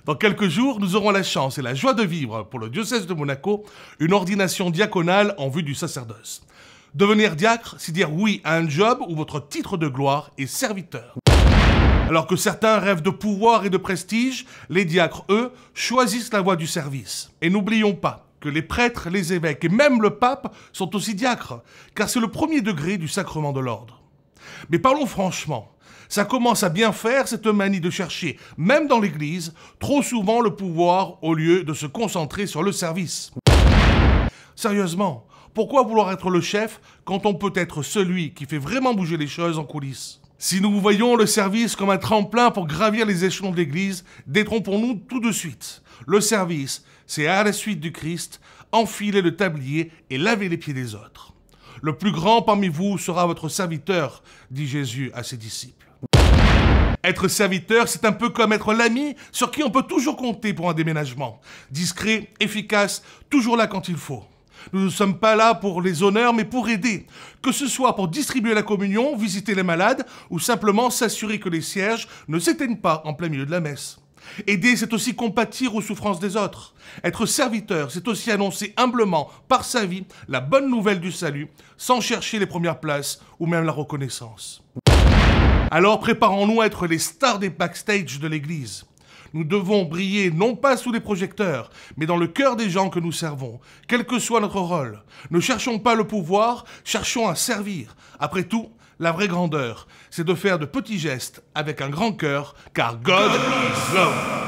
Dans quelques jours, nous aurons la chance et la joie de vivre, pour le diocèse de Monaco, une ordination diaconale en vue du sacerdoce. Devenir diacre, c'est dire oui à un job où votre titre de gloire est serviteur. Alors que certains rêvent de pouvoir et de prestige, les diacres, eux, choisissent la voie du service. Et n'oublions pas que les prêtres, les évêques et même le pape sont aussi diacres, car c'est le premier degré du sacrement de l'ordre. Mais parlons franchement, ça commence à bien faire cette manie de chercher, même dans l'Église, trop souvent le pouvoir au lieu de se concentrer sur le service. Sérieusement, pourquoi vouloir être le chef quand on peut être celui qui fait vraiment bouger les choses en coulisses ? Si nous voyons le service comme un tremplin pour gravir les échelons de l'Église, détrompons-nous tout de suite. Le service, c'est à la suite du Christ, enfiler le tablier et laver les pieds des autres. Le plus grand parmi vous sera votre serviteur, dit Jésus à ses disciples. Être serviteur, c'est un peu comme être l'ami sur qui on peut toujours compter pour un déménagement. Discret, efficace, toujours là quand il faut. Nous ne sommes pas là pour les honneurs, mais pour aider. Que ce soit pour distribuer la communion, visiter les malades, ou simplement s'assurer que les cierges ne s'éteignent pas en plein milieu de la messe. Aider, c'est aussi compatir aux souffrances des autres. Être serviteur, c'est aussi annoncer humblement, par sa vie, la bonne nouvelle du salut, sans chercher les premières places ou même la reconnaissance. Alors préparons-nous à être les stars des backstage de l'Église. Nous devons briller non pas sous les projecteurs, mais dans le cœur des gens que nous servons, quel que soit notre rôle. Ne cherchons pas le pouvoir, cherchons à servir. Après tout, la vraie grandeur, c'est de faire de petits gestes avec un grand cœur, car God is love.